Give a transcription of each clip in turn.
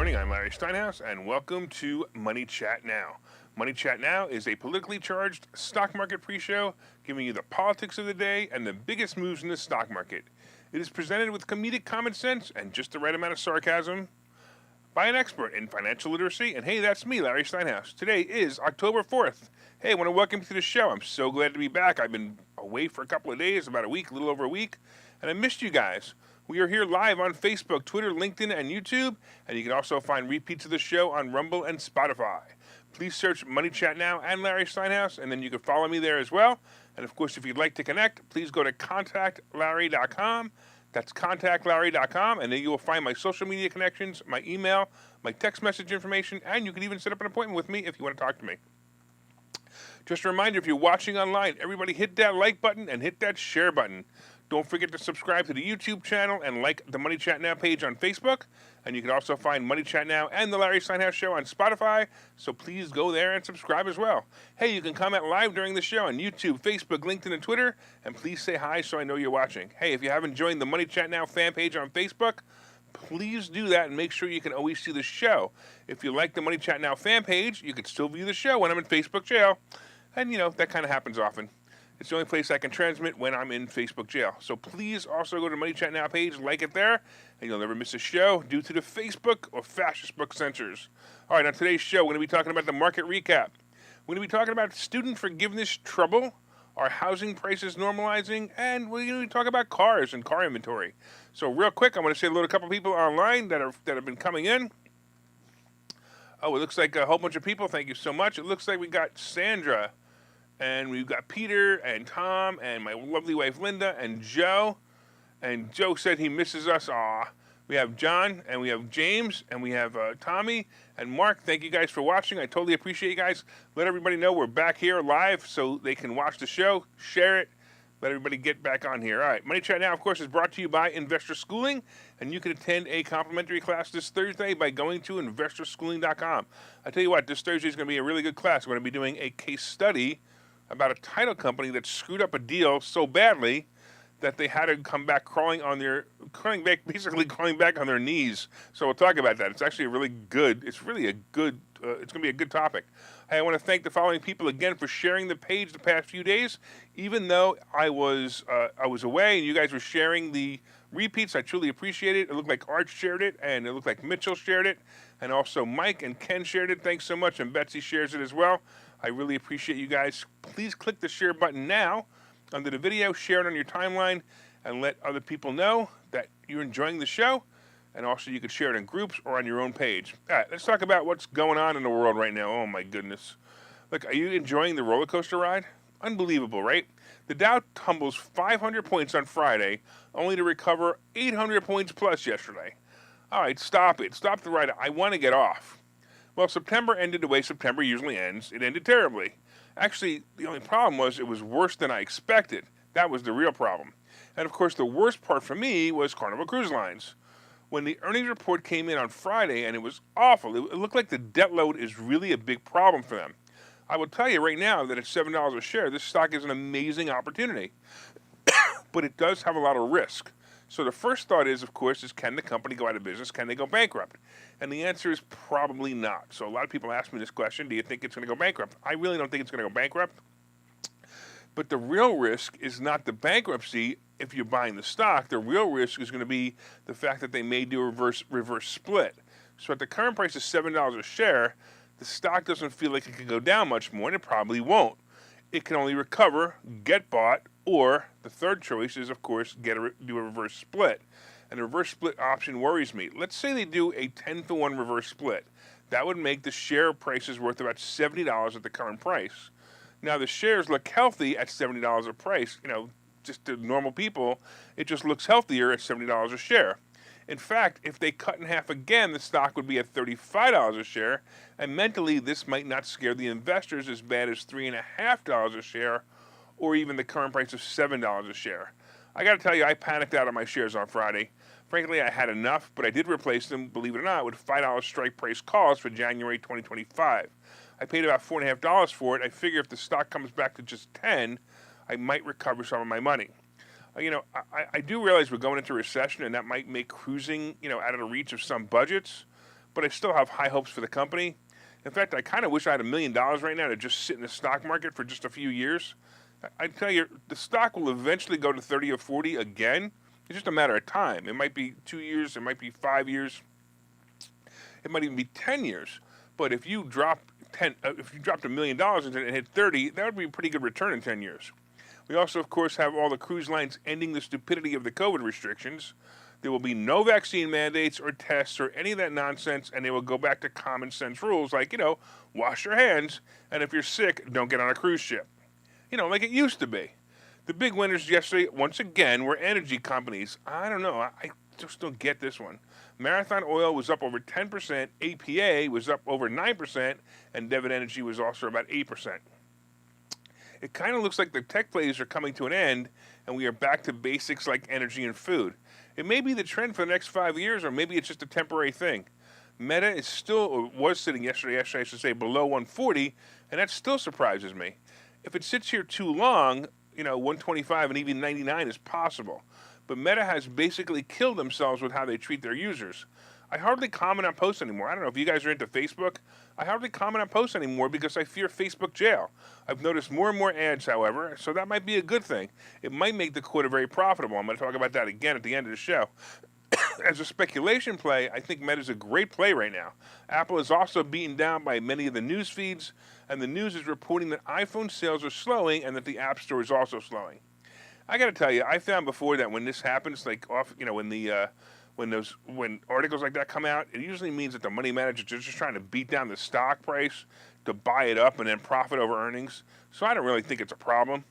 morning. I'm Larry Steinhouse, and welcome to Money Chat Now. Money Chat Now is a politically charged stock market pre-show giving you the politics of the day and the biggest moves in the stock market. It is presented with comedic common sense and just the right amount of sarcasm by an expert in financial literacy. And hey, that's me, Larry Steinhouse. Today is October 4th. Hey, I want to welcome you to the show. I'm so glad to be back. I've been away for a couple of days, about a week, a little over a week, and I missed you guys. We are here live on Facebook, Twitter, LinkedIn, and YouTube, and you can also find repeats of the show on Rumble and Spotify. Please search Money Chat Now and Larry Steinhouse, and then you can follow me there as well. And of course, if you'd like to connect, please go to contactlarry.com. That's contactlarry.com, and then you will find my social media connections, my email, my text message information, and you can even set up an appointment with me if you want to talk to me. Just a reminder, if you're watching online, everybody hit that like button and hit that share button. Don't forget to subscribe to the YouTube channel and like the Money Chat Now page on Facebook. And you can also find Money Chat Now and the Larry Steinhouse Show on Spotify. So please go there and subscribe as well. Hey, you can comment live during the show on YouTube, Facebook, LinkedIn, and Twitter. And please say hi so I know you're watching. Hey, if you haven't joined the Money Chat Now fan page on Facebook, please do that and make sure you can always see the show. If you like the Money Chat Now fan page, you can still view the show when I'm in Facebook jail. And, you know, that kind of happens often. It's the only place I can transmit when I'm in Facebook jail. So please also go to the Money Chat Now page, like it there, and you'll never miss a show due to the Facebook or fascist book censors. All right, on today's show, we're going to be talking about the market recap. We're going to be talking about student forgiveness trouble, our housing prices normalizing, and we're going to talk about cars and car inventory. So real quick, I want to say hello to a couple people online that have been coming in. Oh, it looks like a whole bunch of people. Thank you so much. It looks like we got Sandra. And we've got Peter and Tom and my lovely wife Linda and Joe. And Joe said he misses us. Aw. We have John and we have James and we have Tommy and Mark. Thank you guys for watching. I totally appreciate you guys. Let everybody know we're back here live so they can watch the show, share it, let everybody get back on here. All right, Money Chat Now, of course, is brought to you by Investor Schooling, and you can attend a complimentary class this Thursday by going to investorschooling.com. I tell you what, this Thursday is going to be a really good class. We're going to be doing a case study about a title company that screwed up a deal so badly that they had to come back crawling back on their knees. So we'll talk about that. It's actually it's going to be a good topic. Hey, I want to thank the following people again for sharing the page the past few days. Even though I was away and you guys were sharing the repeats, I truly appreciate it. It looked like Art shared it, and it looked like Mitchell shared it, and also Mike and Ken shared it. Thanks so much, and Betsy shares it as well. I really appreciate you guys. Please click the share button now under the video, share it on your timeline, and let other people know that you're enjoying the show. And also you can share it in groups or on your own page. All right, let's talk about what's going on in the world right now. Oh, my goodness. Look, are you enjoying the roller coaster ride? Unbelievable, right? The Dow tumbles 500 points on Friday, only to recover 800 points plus yesterday. All right, stop it. Stop the ride. I want to get off. Well, September ended the way September usually ends. It ended terribly. Actually, the only problem was it was worse than I expected. That was the real problem. And, of course, the worst part for me was Carnival Cruise Lines. When the earnings report came in on Friday, and it was awful, it looked like the debt load is really a big problem for them. I will tell you right now that at $7 a share, this stock is an amazing opportunity. But it does have a lot of risk. So the first thought is, of course, can the company go out of business? Can they go bankrupt? And the answer is probably not. So a lot of people ask me this question, do you think it's going to go bankrupt? I really don't think it's going to go bankrupt. But the real risk is not the bankruptcy if you're buying the stock. The real risk is going to be the fact that they may do a reverse split. So at the current price of $7 a share, the stock doesn't feel like it can go down much more, and it probably won't. It can only recover, get bought, or the third choice is, of course, do a reverse split. And the reverse split option worries me. Let's say they do a 10-to-1 reverse split. That would make the share prices worth about $70 at the current price. Now, the shares look healthy at $70 a price. You know, just to normal people, it just looks healthier at $70 a share. In fact, if they cut in half again, the stock would be at $35 a share, and mentally, this might not scare the investors as bad as $3.50 a share, or even the current price of $7 a share. I got to tell you, I panicked out on my shares on Friday. Frankly, I had enough, but I did replace them, believe it or not, with $5 strike price calls for January 2025. I paid about $4.50 for it. I figure if the stock comes back to just 10, I might recover some of my money. I do realize we're going into recession, and that might make cruising, out of the reach of some budgets. but I still have high hopes for the company. In fact, I kind of wish I had $1 million right now to just sit in the stock market for just a few years. I tell you, the stock will eventually go to 30 or 40 again. It's just a matter of time. It might be 2 years, it might be 5 years, it might even be 10 years. But if you dropped $1 million and hit 30, that would be a pretty good return in 10 years. We also, of course, have all the cruise lines ending the stupidity of the COVID restrictions. There will be no vaccine mandates or tests or any of that nonsense, and they will go back to common sense rules like, wash your hands, and if you're sick, don't get on a cruise ship. Like it used to be. The big winners yesterday, once again, were energy companies. I don't know. I just don't get this one. Marathon Oil was up over 10%, APA was up over 9%, and Devon Energy was also about 8%. It kind of looks like the tech plays are coming to an end, and we are back to basics like energy and food. It may be the trend for the next 5 years, or maybe it's just a temporary thing. Meta is still, or was sitting yesterday, I should say, below 140, and that still surprises me. If it sits here too long, 125 and even 99 is possible. But Meta has basically killed themselves with how they treat their users. I hardly comment on posts anymore. I don't know if you guys are into Facebook. I hardly comment on posts anymore because I fear Facebook jail. I've noticed more and more ads, however, so that might be a good thing. It might make the quarter very profitable. I'm going to talk about that again at the end of the show. As a speculation play, I think Meta is a great play right now. Apple is also beaten down by many of the news feeds, and the news is reporting that iPhone sales are slowing and that the App Store is also slowing. I got to tell you, I found before that when this happens, when articles like that come out, it usually means that the money managers are just trying to beat down the stock price to buy it up and then profit over earnings. So I don't really think it's a problem.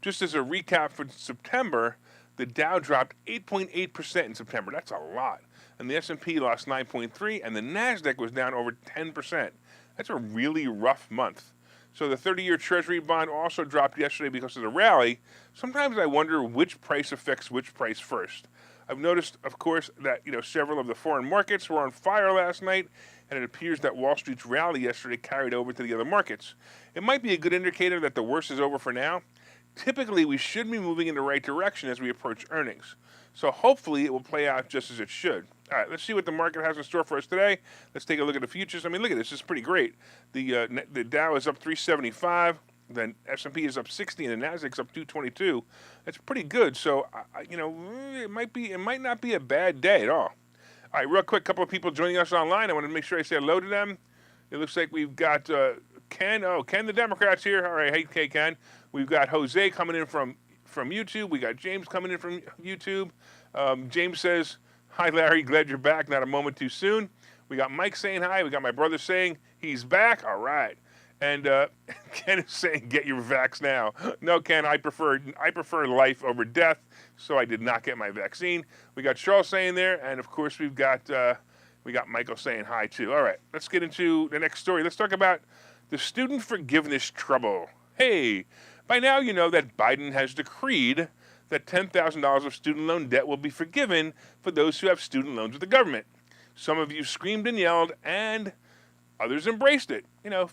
Just as a recap for September, the Dow dropped 8.8% in September. That's a lot. And the S&P lost 9.3%, and the NASDAQ was down over 10%. That's a really rough month. So the 30-year Treasury bond also dropped yesterday because of the rally. Sometimes I wonder which price affects which price first. I've noticed, of course, that several of the foreign markets were on fire last night, and it appears that Wall Street's rally yesterday carried over to the other markets. It might be a good indicator that the worst is over for now. Typically, we should be moving in the right direction as we approach earnings. So hopefully it will play out just as it should. All right, let's see what the market has in store for us today. Let's take a look at the futures. I mean, look at this. It's pretty great. The Dow is up 375. Then S&P is up 60, and the Nasdaq's up 222. That's pretty good. So, it might not be a bad day at all. All right, real quick, couple of people joining us online. I want to make sure I say hello to them. It looks like we've got Ken. Oh, Ken, the Democrat's here. All right, hey, Ken. We've got Jose coming in from YouTube. We got James coming in from YouTube. James says, "Hi, Larry. Glad you're back. Not a moment too soon." We got Mike saying hi. We got my brother saying he's back. All right. And Ken is saying, "Get your vax now." No, Ken, I prefer life over death, so I did not get my vaccine. We got Charles saying there, and of course we got Michael saying hi too. All right, let's get into the next story. Let's talk about the student forgiveness trouble. Hey, by now you know that Biden has decreed that $10,000 of student loan debt will be forgiven for those who have student loans with the government. Some of you screamed and yelled, and others embraced it.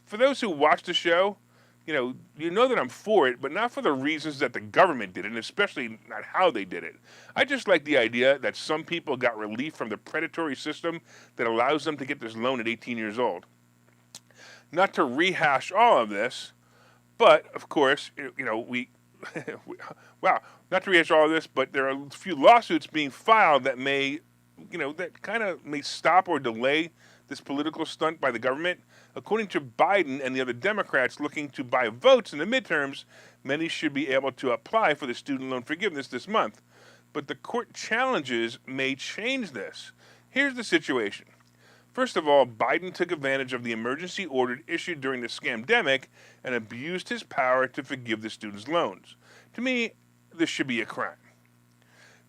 For those who watch the show, you know that I'm for it, but not for the reasons that the government did it, and especially not how they did it. I just like the idea that some people got relief from the predatory system that allows them to get this loan at 18 years old. Not to rehash all of this, but of course, not to rehash all of this, but there are a few lawsuits being filed that may stop or delay this political stunt by the government. According to Biden and the other Democrats looking to buy votes in the midterms, many should be able to apply for the student loan forgiveness this month. But the court challenges may change this. Here's the situation. First of all, Biden took advantage of the emergency order issued during the scamdemic and abused his power to forgive the students' loans. To me, this should be a crime.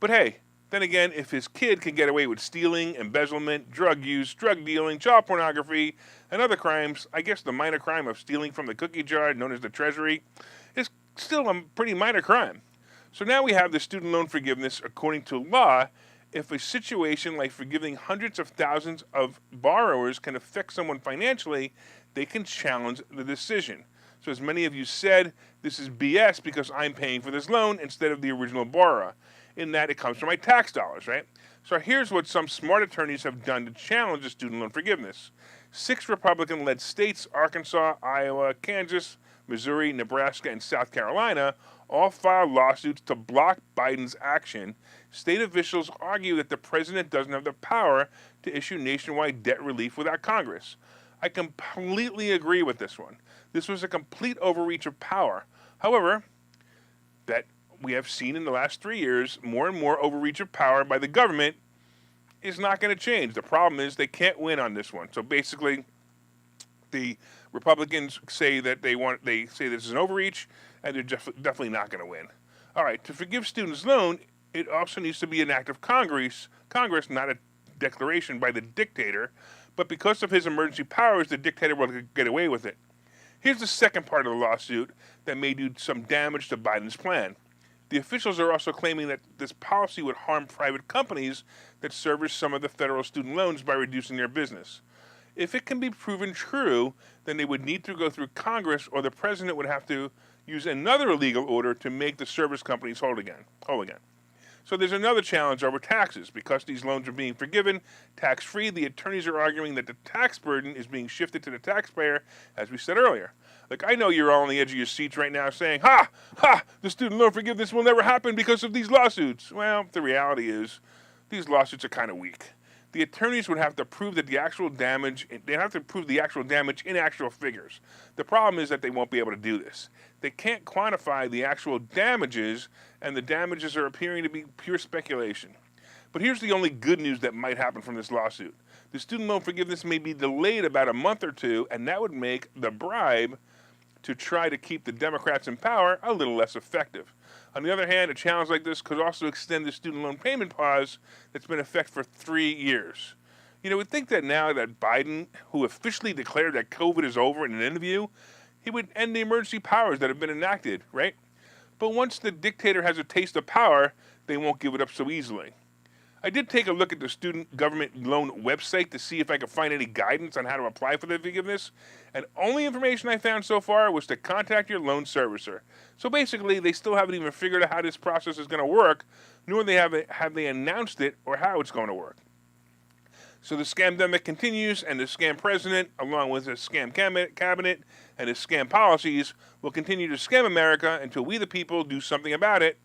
But hey, then again, if his kid can get away with stealing, embezzlement, drug use, drug dealing, child pornography, and other crimes, I guess the minor crime of stealing from the cookie jar known as the Treasury is still a pretty minor crime. So now we have the student loan forgiveness according to law. If a situation like forgiving hundreds of thousands of borrowers can affect someone financially, they can challenge the decision. So as many of you said, this is BS because I'm paying for this loan instead of the original borrower. in that it comes from my tax dollars, right? So here's what some smart attorneys have done to challenge the student loan forgiveness. 6 Republican-led states, Arkansas, Iowa, Kansas, Missouri, Nebraska, and South Carolina, all filed lawsuits to block Biden's action. State officials argue that the president doesn't have the power to issue nationwide debt relief without Congress. I completely agree with this one. This was a complete overreach of power. However, that we have seen in the last 3 years, more and more overreach of power by the government is not going to change. The problem is they can't win on this one. So basically, the Republicans say that they say this is an overreach, and they're definitely not going to win. All right, to forgive students' loan, it also needs to be an act of Congress, not a declaration by the dictator. But because of his emergency powers, the dictator will get away with it. Here's the second part of the lawsuit that may do some damage to Biden's plan. The officials are also claiming that this policy would harm private companies that service some of the federal student loans by reducing their business. If it can be proven true, then they would need to go through Congress, or the president would have to use another legal order to make the service companies whole again. So there's another challenge over taxes. Because these loans are being forgiven tax-free, the attorneys are arguing that the tax burden is being shifted to the taxpayer, as we said earlier. Like, I know you're all on the edge of your seats right now saying, the student loan forgiveness will never happen because of these lawsuits. Well, the reality is these lawsuits are kind of weak. The attorneys would have to prove that the actual damage in actual figures. The problem is that they won't be able to do this. They can't quantify the actual damages, and the damages are appearing to be pure speculation. But here's the only good news that might happen from this lawsuit. The student loan forgiveness may be delayed about a month or two, and that would make the bribe to try to keep the Democrats in power a little less effective. On the other hand, a challenge like this could also extend the student loan payment pause that's been in effect for 3 years. You know, we'd think that now that Biden, who officially declared that COVID is over in an interview, he would end the emergency powers that have been enacted, right? But once the dictator has a taste of power, they won't give it up so easily. I did take a look at the student government loan website to see if I could find any guidance on how to apply for the forgiveness, and only information I found so far was to contact your loan servicer. So basically, they still haven't even figured out how this process is going to work, nor have they announced it or how it's going to work. So the scamdemic continues, and the scam president, along with his scam cabinet and his scam policies, will continue to scam America until we the people do something about it.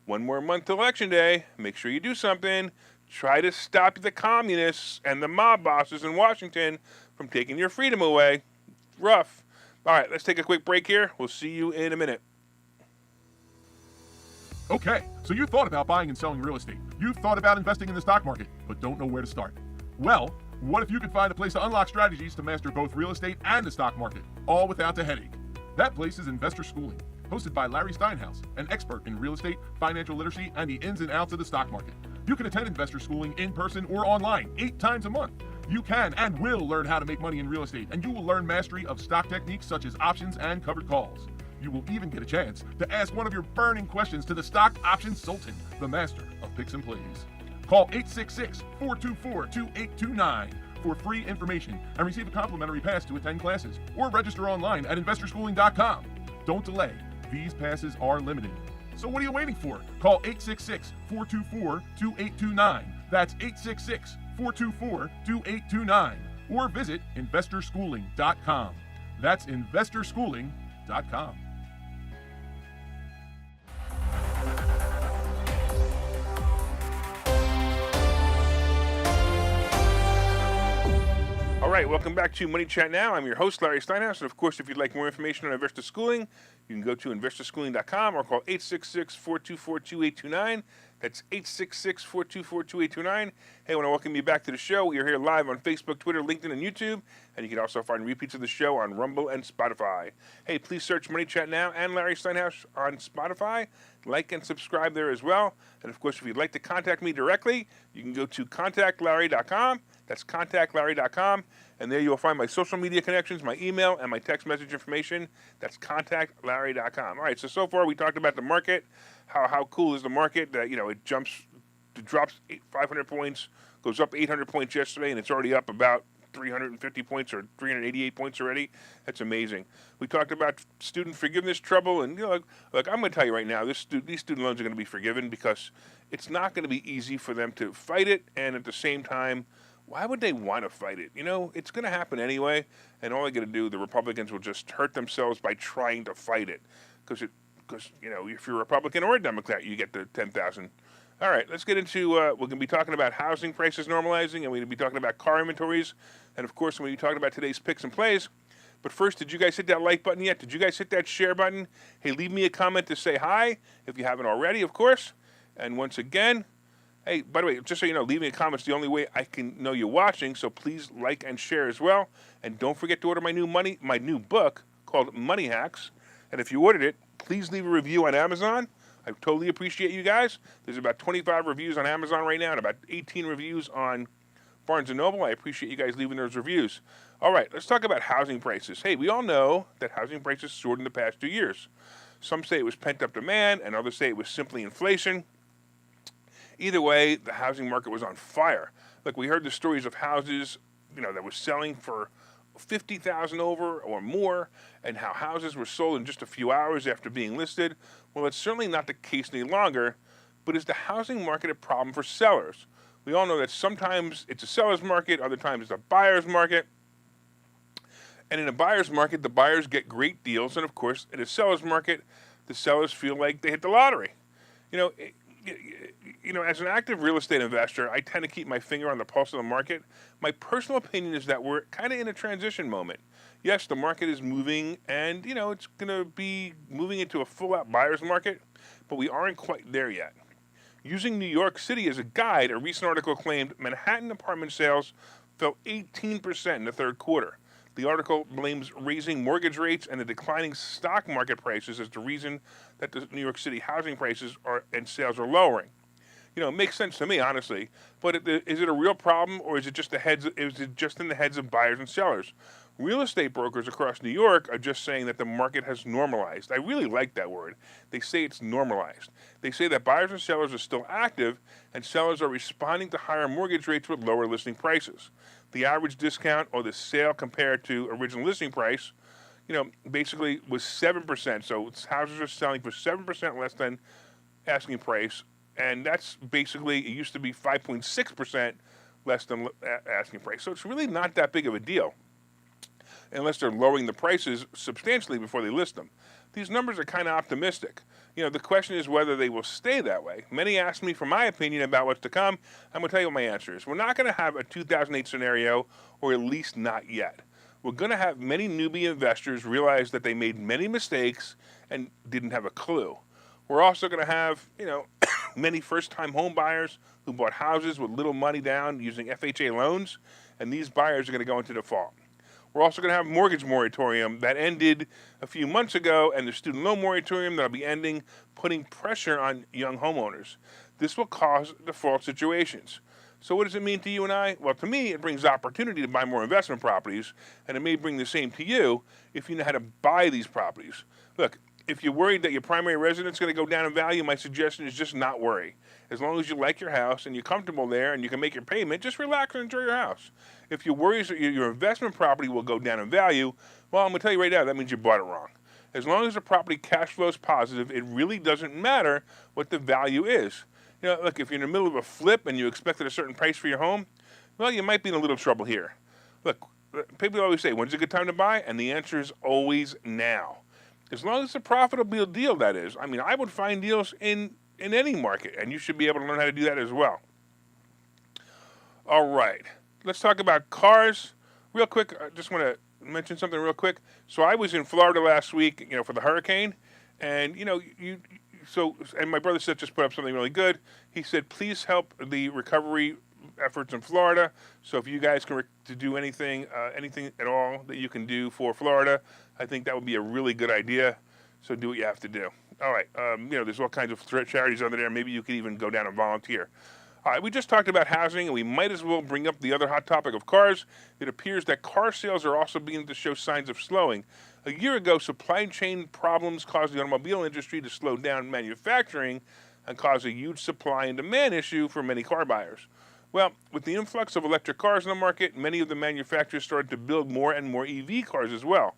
1 more month to Election Day. Make sure you do something. Try to stop the communists and the mob bosses in Washington from taking your freedom away. Rough. All right, let's take a quick break here. We'll see you in a minute. Okay, so you thought about buying and selling real estate. You've thought about investing in the stock market, but don't know where to start. Well, what if you could find a place to unlock strategies to master both real estate and the stock market, all without the headache? That place is Investor Schooling, hosted by Larry Steinhouse, an expert in real estate, financial literacy, and the ins and outs of the stock market. You can attend Investor Schooling in person or online 8 times a month. You can and will learn how to make money in real estate, and you will learn mastery of stock techniques such as options and covered calls. You will even get a chance to ask one of your burning questions to the stock options sultan, the master of picks and plays. Call 866-424-2829 for free information and receive a complimentary pass to attend classes, or register online at investorschooling.com. Don't delay. These passes are limited. So what are you waiting for? Call 866-424-2829. That's 866-424-2829. Or visit investorschooling.com. That's investorschooling.com. All right, welcome back to Money Chat Now. I'm your host, Larry Steinhouse. And of course, if you'd like more information on Investor Schooling, you can go to investorschooling.com or call 866-424-2829. That's 866-424-2829. Hey, I want to welcome you back to the show. We are here live on Facebook, Twitter, LinkedIn, and YouTube. And you can also find repeats of the show on Rumble and Spotify. Hey, please search Money Chat Now and Larry Steinhouse on Spotify. Like and subscribe there as well. And of course, if you'd like to contact me directly, you can go to contactlarry.com. That's contactlarry.com. And there you'll find my social media connections, my email, and my text message information. That's contactlarry.com. All right, so far we talked about the market. How cool is the market? That, you know, it drops 500 points, goes up 800 points yesterday, and it's already up about 350 points or 388 points already. That's amazing. We talked about student forgiveness trouble, and look, I'm going to tell you right now, these student loans are going to be forgiven because it's not going to be easy for them to fight it, and at the same time, why would they want to fight it? It's going to happen anyway, and all they're going to do, the Republicans will just hurt themselves by trying to fight it, because if you're a Republican or a Democrat, you get the 10,000. All right, let's get into, we're going to be talking about housing prices normalizing, and we're going to be talking about car inventories, and of course, we're going to be talking about today's picks and plays. But first, did you guys hit that like button yet? Did you guys hit that share button? Hey, leave me a comment to say hi, if you haven't already, of course. And once again, hey, by the way, just so you know, leaving a comment is the only way I can know you're watching, so please like and share as well. And don't forget to order my new book called Money Hacks. And if you ordered it, please leave a review on Amazon. I totally appreciate you guys. There's about 25 reviews on Amazon right now and about 18 reviews on Barnes & Noble. I appreciate you guys leaving those reviews. All right, let's talk about housing prices. Hey, we all know that housing prices soared in the past 2 years. Some say it was pent-up demand, and others say it was simply inflation. Either way, the housing market was on fire. Look, we heard the stories of houses, that was selling for $50,000 over or more, and how houses were sold in just a few hours after being listed. Well, it's certainly not the case any longer, but is the housing market a problem for sellers? We all know that sometimes it's a seller's market, other times it's a buyer's market. And in a buyer's market, the buyers get great deals, and of course, in a seller's market, the sellers feel like they hit the lottery. As an active real estate investor, I tend to keep my finger on the pulse of the market. My personal opinion is that we're kind of in a transition moment. Yes, the market is moving, and, it's going to be moving into a full-out buyer's market, but we aren't quite there yet. Using New York City as a guide, a recent article claimed Manhattan apartment sales fell 18% in the third quarter. The article blames raising mortgage rates and the declining stock market prices as the reason that the New York City housing prices and sales are lowering. It makes sense to me, honestly. But is it a real problem, or is it just in the heads of buyers and sellers? Real estate brokers across New York are just saying that the market has normalized. I really like that word. They say it's normalized. They say that buyers and sellers are still active, and sellers are responding to higher mortgage rates with lower listing prices. The average discount or the sale compared to original listing price, basically was 7%. So houses are selling for 7% less than asking price. And that's basically, it used to be 5.6% less than asking price. So it's really not that big of a deal, unless they're lowering the prices substantially before they list them. These numbers are kind of optimistic. The question is whether they will stay that way. Many ask me for my opinion about what's to come. I'm going to tell you what my answer is. We're not going to have a 2008 scenario, or at least not yet. We're going to have many newbie investors realize that they made many mistakes and didn't have a clue. We're also going to have, many first-time home buyers who bought houses with little money down using FHA loans, and these buyers are going to go into default. We're also going to have mortgage moratorium that ended a few months ago, and the student loan moratorium that will be ending, putting pressure on young homeowners. This will cause default situations. So what does it mean to you and I? Well, to me, it brings opportunity to buy more investment properties, and it may bring the same to you if you know how to buy these properties. Look, if you're worried that your primary residence is going to go down in value, my suggestion is just not worry. As long as you like your house and you're comfortable there and you can make your payment, just relax and enjoy your house. If you're worried that your investment property will go down in value, well, I'm going to tell you right now, that means you bought it wrong. As long as the property cash flow is positive, it really doesn't matter what the value is. Look, if you're in the middle of a flip and you expected a certain price for your home, well, you might be in a little trouble here. Look, people always say, when's a good time to buy? And the answer is always now. As long as it's a profitable deal, that is. I mean, I would find deals in any market, and you should be able to learn how to do that as well. All right. Let's talk about cars. Real quick, I just want to mention something real quick. So I was in Florida last week, for the hurricane, and, and my brother just put up something really good. He said, please help the recovery efforts in Florida. So if you guys can do anything at all that you can do for Florida, I think that would be a really good idea. So do what you have to do. All right. There's all kinds of charities under there. Maybe you could even go down and volunteer. All right. We just talked about housing, and we might as well bring up the other hot topic of cars. It appears that car sales are also beginning to show signs of slowing. A year ago, supply chain problems caused the automobile industry to slow down manufacturing and cause a huge supply and demand issue for many car buyers. Well, with the influx of electric cars in the market, many of the manufacturers started to build more and more EV cars as well.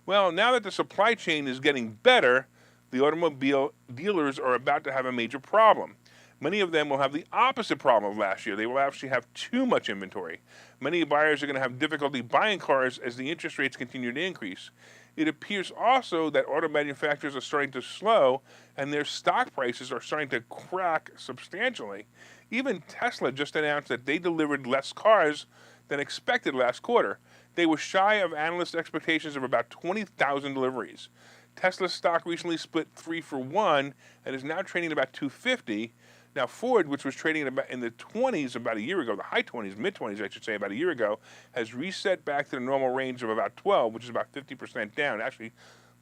Well, now that the supply chain is getting better, the automobile dealers are about to have a major problem. Many of them will have the opposite problem of last year. They will actually have too much inventory. Many buyers are going to have difficulty buying cars as the interest rates continue to increase. It appears also that auto manufacturers are starting to slow and their stock prices are starting to crack substantially. Even Tesla just announced that they delivered less cars than expected last quarter. They were shy of analyst expectations of about 20,000 deliveries. Tesla's stock recently split 3 for 1 and is now trading at about 250. Now Ford, which was trading about in the 20s about a year ago, the high 20s, mid 20s, I should say, about a year ago, has reset back to the normal range of about 12, which is about 50% down. Actually,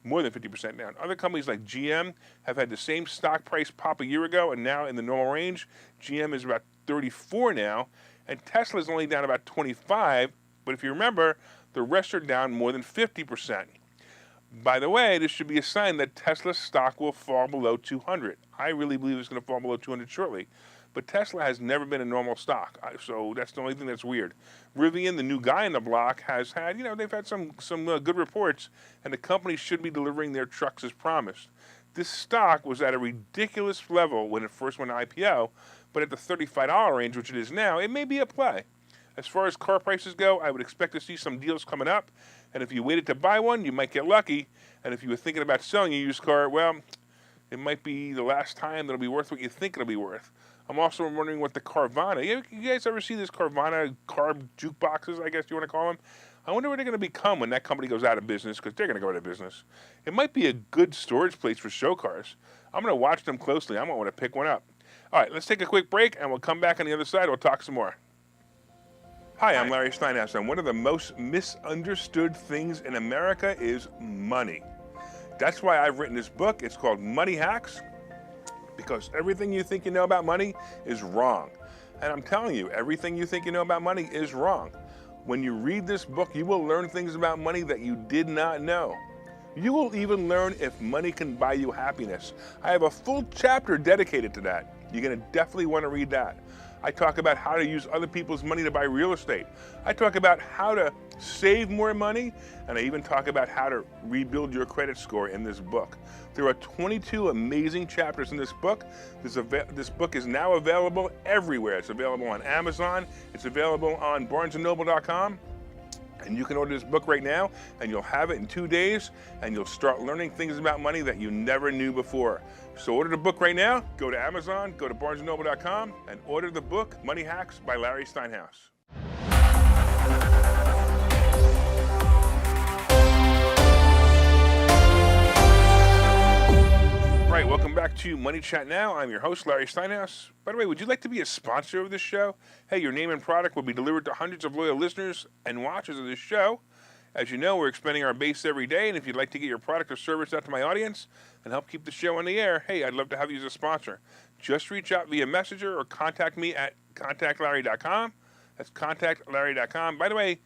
more than 50% down. Other companies like GM have had the same stock price pop a year ago and now in the normal range. GM is about 34 now, and Tesla is only down about 25. But if you remember, the rest are down more than 50%. By the way, this should be a sign that Tesla's stock will fall below 200. I really believe it's going to fall below 200 shortly. But Tesla has never been a normal stock, so that's the only thing that's weird. Rivian, the new guy in the block, has had, they've had some good reports, and the company should be delivering their trucks as promised. This stock was at a ridiculous level when it first went IPO, but at the $35 range, which it is now, it may be a play. As far as car prices go, I would expect to see some deals coming up, and if you waited to buy one, you might get lucky, and if you were thinking about selling a used car, well, it might be the last time that it'll be worth what you think it'll be worth. I'm also wondering what the Carvana, you guys ever see this Carvana carb jukeboxes, I guess you want to call them? I wonder what they're going to become when that company goes out of business, because they're going to go out of business. It might be a good storage place for show cars. I'm going to watch them closely. I might want to pick one up. All right, let's take a quick break, and we'll come back on the other side. We'll talk some more. Hi, I'm Larry Steinhouse, and one of the most misunderstood things in America is money. That's why I've written this book. It's called Money Hacks, because everything you think you know about money is wrong. And I'm telling you, everything you think you know about money is wrong. When you read this book, you will learn things about money that you did not know. You will even learn if money can buy you happiness. I have a full chapter dedicated to that. You're going to definitely want to read that. I talk about how to use other people's money to buy real estate. I talk about how to save more money, and I even talk about how to rebuild your credit score in this book. There are 22 amazing chapters in this book. This book is now available everywhere. It's available on Amazon. It's available on barnesandnoble.com. And you can order this book right now, and you'll have it in 2 days, and you'll start learning things about money that you never knew before. So order the book right now. Go to Amazon, go to barnesandnoble.com, and order the book, Money Hacks by Larry Steinhouse. Right, welcome back to Money Chat Now. I'm your host, Larry Steinhouse. By the way, would you like to be a sponsor of this show? Hey, your name and product will be delivered to hundreds of loyal listeners and watchers of this show. As you know, we're expanding our base every day, and if you'd like to get your product or service out to my audience and help keep the show on the air, hey, I'd love to have you as a sponsor. Just reach out via Messenger or contact me at contactlarry.com. That's contactlarry.com. By the way,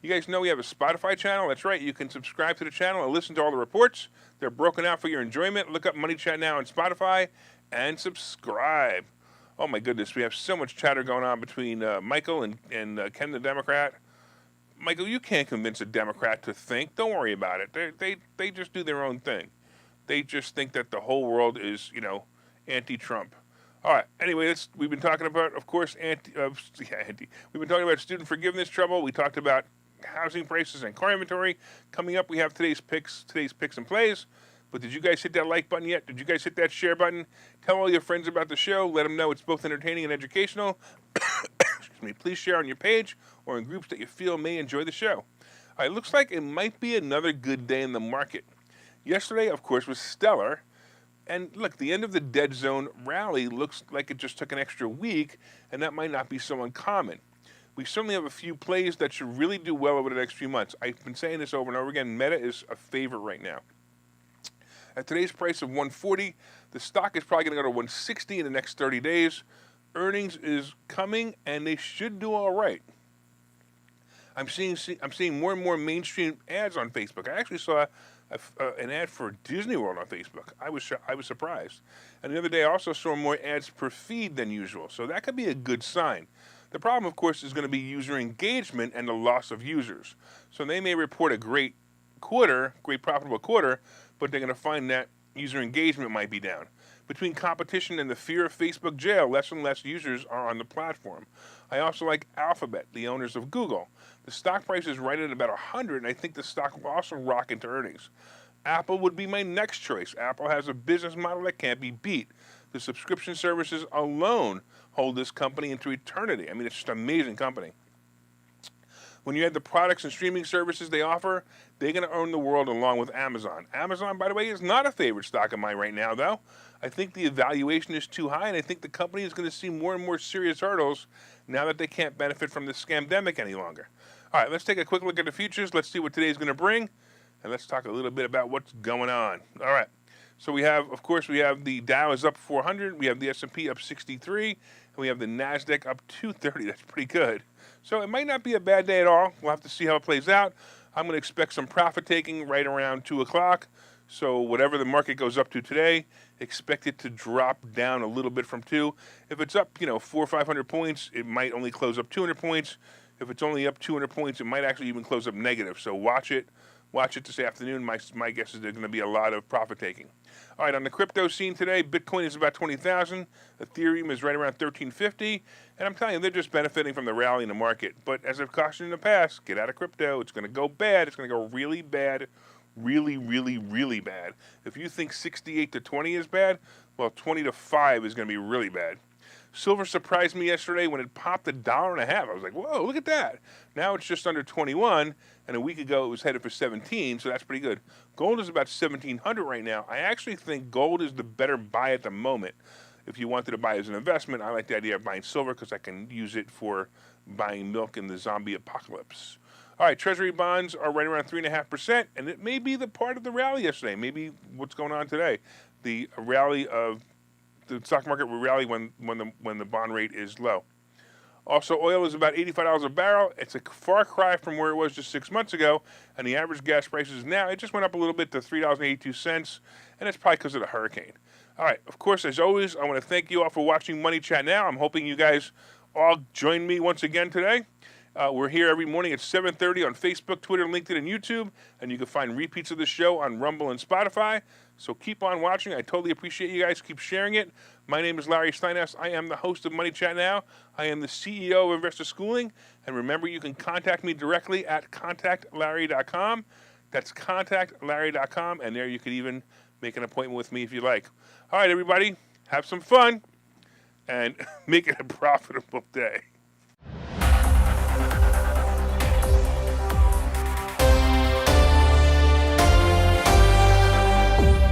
you guys know we have a Spotify channel. That's right. You can subscribe to the channel and listen to all the reports. They're broken out for your enjoyment. Look up Money Chat Now on Spotify and subscribe. Oh, my goodness. We have so much chatter going on between Michael and Ken the Democrat. Michael, you can't convince a Democrat to think. Don't worry about it. They just do their own thing. They just think that the whole world is, anti-Trump. All right. Anyway, we've been talking about, of course, We've been talking about student forgiveness trouble. We talked about housing prices and car inventory. Coming up, we have today's picks and plays. But did you guys hit that like button yet? Did you guys hit that share button? Tell all your friends about the show. Let them know it's both entertaining and educational. Excuse me. Please share on your page or in groups that you feel may enjoy the show. All right, looks like it might be another good day in the market. Yesterday, of course, was stellar. And look, the end of the dead zone rally looks like it just took an extra week, and that might not be so uncommon. We certainly have a few plays that should really do well over the next few months. I've been saying this over and over again. Meta is a favorite right now. At today's price of 140, the stock is probably going to go to 160 in the next 30 days. Earnings is coming, and they should do all right. I'm seeing more and more mainstream ads on Facebook. I actually saw an ad for Disney World on Facebook. I was surprised. And the other day, I also saw more ads per feed than usual. So that could be a good sign. The problem, of course, is going to be user engagement and the loss of users. So they may report a great profitable quarter, but they're going to find that user engagement might be down. Between competition and the fear of Facebook jail, less and less users are on the platform. I also like Alphabet, the owners of Google. The stock price is right at about 100, and I think the stock will also rock into earnings. Apple would be my next choice. Apple has a business model that can't be beat. The subscription services alone hold this company into eternity. I mean, it's just an amazing company. When you add the products and streaming services they offer, they're going to own the world along with Amazon. Amazon, by the way, is not a favorite stock of mine right now, though. I think the evaluation is too high, and I think the company is going to see more and more serious hurdles now that they can't benefit from the scamdemic any longer. All right, let's take a quick look at the futures. Let's see what today's going to bring, and let's talk a little bit about what's going on. All right. So we have the Dow is up 400, we have the S&P up 63, and we have the NASDAQ up 230. That's pretty good. So it might not be a bad day at all. We'll have to see how it plays out. I'm going to expect some profit taking right around 2 o'clock. So whatever the market goes up to today, expect it to drop down a little bit from 2. If it's up, 400 or 500 points, it might only close up 200 points. If it's only up 200 points, it might actually even close up negative. So watch it. Watch it this afternoon. My guess is there's going to be a lot of profit taking. All right, on the crypto scene today, Bitcoin is about 20,000. Ethereum is right around 1350. And I'm telling you, they're just benefiting from the rally in the market. But as I've cautioned in the past, get out of crypto. It's going to go bad. It's going to go really bad. Really, really, really bad. If you think 68 to 20 is bad, well, 20 to 5 is going to be really bad. Silver surprised me yesterday when it popped $1.50. I was like, whoa, look at that. Now it's just under 21, and a week ago it was headed for 17, so that's pretty good. Gold is about 1,700 right now. I actually think gold is the better buy at the moment. If you wanted to buy as an investment, I like the idea of buying silver because I can use it for buying milk in the zombie apocalypse. All right, Treasury bonds are right around 3.5%, and it may be the part of the rally yesterday, maybe what's going on today. The rally of the stock market will rally when the bond rate is low. Also, oil is about $85 a barrel. It's a far cry from where it was just 6 months ago, and the average gas prices now, it just went up a little bit to $3.82, and it's probably because of the hurricane. All right, of course, as always, I want to thank you all for watching Money Chat Now. I'm hoping you guys all join me once again today. We're here every morning at 7:30 on Facebook, Twitter, LinkedIn, and YouTube, and you can find repeats of the show on Rumble and Spotify. So keep on watching. I totally appreciate you guys. Keep sharing it. My name is Larry Steinhouse. I am the host of Money Chat Now. I am the CEO of Investor Schooling. And remember, you can contact me directly at contactlarry.com. That's contactlarry.com, and there you can even make an appointment with me if you like. All right, everybody, have some fun, and make it a profitable day.